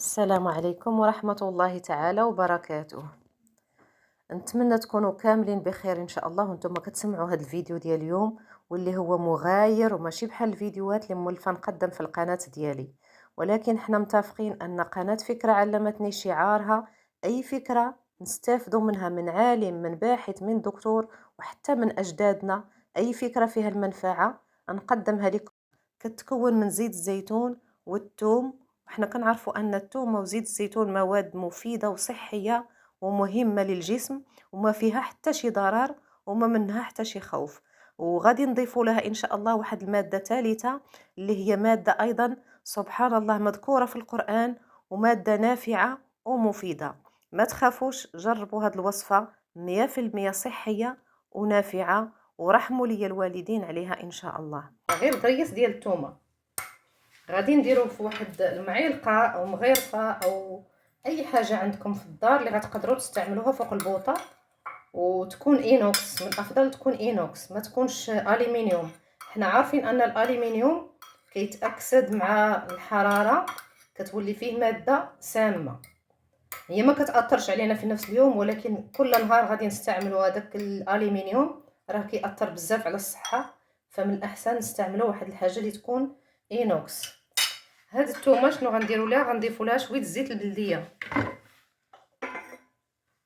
السلام عليكم ورحمة الله تعالى وبركاته. نتمنى تكونوا كاملين بخير ان شاء الله وانتم كتسمعوا هذا الفيديو ديال اليوم، واللي هو مغاير وماشي بحال الفيديوهات اللي مولفه نقدم في القناة ديالي. ولكن حنا متفقين ان قناة فكرة علمتني شعارها اي فكرة نستافدوا منها، من عالم، من باحث، من دكتور، وحتى من اجدادنا. اي فكرة فيها المنفعة نقدمها لكم. كتكون من زيت الزيتون والثوم، وحنا كنعرفوا ان الثوم وزيت الزيتون مواد مفيدة وصحية ومهمة للجسم، وما فيها حتى شي ضرر وما منها حتى شي خوف. وغادي نضيفوا لها ان شاء الله واحد المادة ثالثة، اللي هي مادة ايضا سبحان الله مذكورة في القرآن، ومادة نافعة ومفيدة. ما تخافوش، جربوا هاد الوصفة 100% صحية ونافعة، ورحموا لي الوالدين عليها ان شاء الله. غير ضريس ديال الثومه غادي نديروه في واحد المعلقه او مغرفه او اي حاجه عندكم في الدار اللي غتقدروا تستعملوها فوق البوطه، وتكون اينوكس. من الافضل تكون اينوكس، ما تكونش الومنيوم. حنا عارفين ان الالومنيوم كيتاكسد مع الحراره، كتولي فيه ماده سامه. هي ما كتاثرش علينا في نفس اليوم، ولكن كل نهار غادي نستعملوا هذاك الالومنيوم، راه كيأثر بزاف على الصحه. فمن الاحسن نستعملوا واحد الحاجه اللي تكون اينوكس. هاد الثومه شنو غنديروا لها؟ غنضيفوا لها شويه زيت البلديه.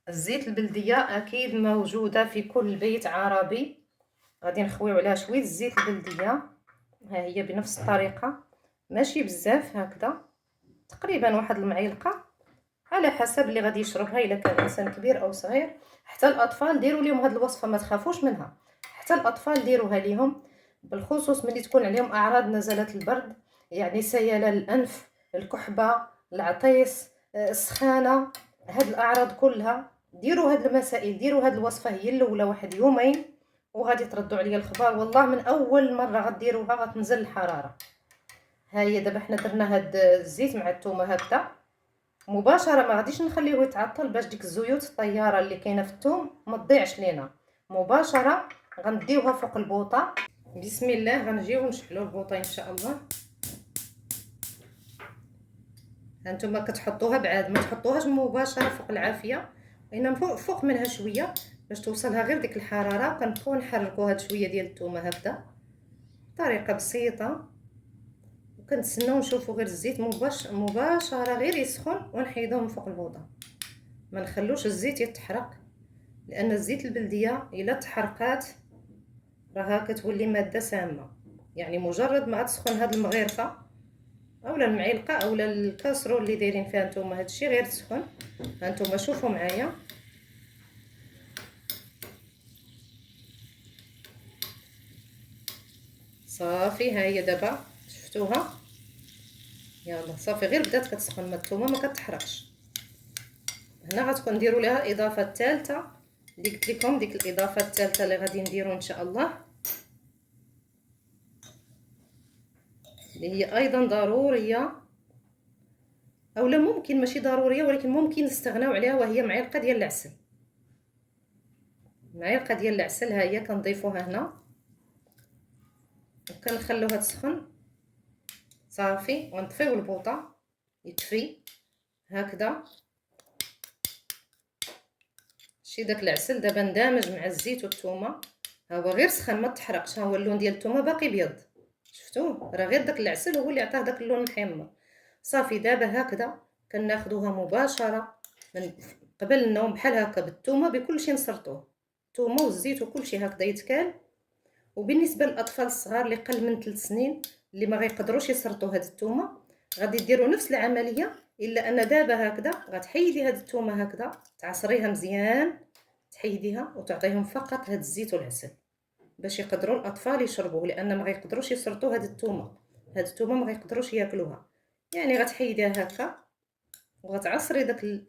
الزيت البلديه اكيد موجوده في كل بيت عربي. غادي نخويو عليها شويه الزيت البلديه، ها هي بنفس الطريقه، ماشي بزاف، هكذا تقريبا واحد المعلقه على حسب اللي غادي يشربها، الا كان انسان كبير او صغير. حتى الاطفال ديروا لهم هاد الوصفه، ما تخافوش منها. حتى الاطفال ديروها ليهم، بالخصوص ملي تكون عليهم اعراض نزلات البرد، يعني سيلان الانف، الكحبه، العطيس، السخانه. هاد الاعراض كلها ديروا هاد المسائل، ديروا هاد الوصفه هي الاولى واحد يومين، وغادي تردوا عليا الخبر. والله من اول مره غديروها غتنزل الحراره. ها هي دابا حنا درنا هاد الزيت مع الثومه هكذا مباشره، ما غاديش نخليوه يتعطل باش ديك الزيوت الطياره اللي كاينه في الثوم ما تضيعش لينا. مباشره غنديوها فوق البوطه. بسم الله، غنجيو نشعلوا البوطه ان شاء الله. هانتوما كتحطوها بعاد، ما تحطوهاش مباشره فوق العافيه، وانما فوق منها شويه باش توصلها غير ديك الحراره. كنبقاو نحركوا هاد شويه ديال الثومه هكذا بطريقه بسيطه، وكنتسناو نشوفوا غير الزيت مباشره غير يسخن ونحيدوه من فوق البوطه. ما نخلوش الزيت يتحرق، لان الزيت البلديه الا تحرقات راها كتولي ماده سامه. يعني مجرد ما تسخن هاد المغرفه اولا المعلقه اولا الكاسرول اللي دايرين فيها نتوما هادشي غير تسخن. هانتوما شوفوا معايا، صافي. ها هي دابا شفتوها، يلا صافي، غير بدات كتسخن، ما الثومه ما كتحرقش. هنا غتكون نديروا لها الاضافه الثالثه اللي قلت لكم، ديك الاضافه الثالثه اللي غادي نديرو ان شاء الله، اللي هي ايضا ضروريه، اولا ممكن ماشي ضروريه ولكن ممكن نستغناو عليها، وهي معلقه ديال العسل. معلقه ديال العسل ها هي كنضيفوها هنا وكنخلوها تسخن صافي، ونطفيو البوطه يكفي هكذا. شي داك العسل دابا ندمج مع الزيت والثومه، ها هو غير سخن ما تحرقش، ها هو اللون ديال الثومه باقي بيض، شفتوه؟ راه غير داك العسل هو اللي عطاه داك اللون محمر. صافي دابا هكذا كناخذوها مباشره من قبل النوم بحال هكا بالثومه بكلشي نسرطوه، الثومه والزيت وكلشي هكذا يتكال. وبالنسبه للاطفال الصغار اللي قل من 3 سنين اللي ما غيقدروش يسرطوا هاد الثومه، غادي ديروا نفس العمليه، الا ان دابا هكذا غتحيدي هاد الثومه هكذا تعصريها مزيان، تحيديها وتعطيهم فقط هاد الزيت والعسل باش يقدروا الاطفال يشربوه، لان ما غيقدروش يسرطوا هاد الثومه. هاد الثومه ما غيقدروش ياكلوها. يعني غتحيديها هكا وغتعصري داك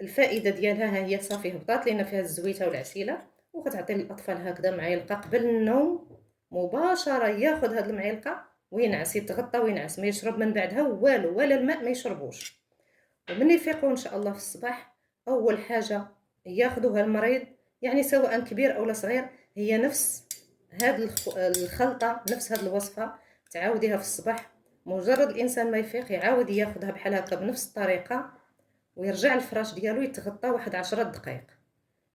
الفائده ديالها، ها هي صافي هبطات لينا فيها الزويته والعسيله، وكتعطي للاطفال هكذا معلقه قبل النوم مباشره. ياخذ هاد المعلقه وينعس، يتغطى وينعس، ما يشرب من بعدها والو، ولا الماء ما يشربوش. ومن يفيقوا ان شاء الله في الصباح اول حاجه ياخذوها المريض، يعني سواء كبير او صغير، هي نفس هاد الخلطه، نفس هاد الوصفه تعاوديها في الصباح مجرد الانسان ما يفيق يعاود ياخذها بحال هكا بنفس الطريقه، ويرجع الفراش ديالو يتغطى واحد 10 دقائق.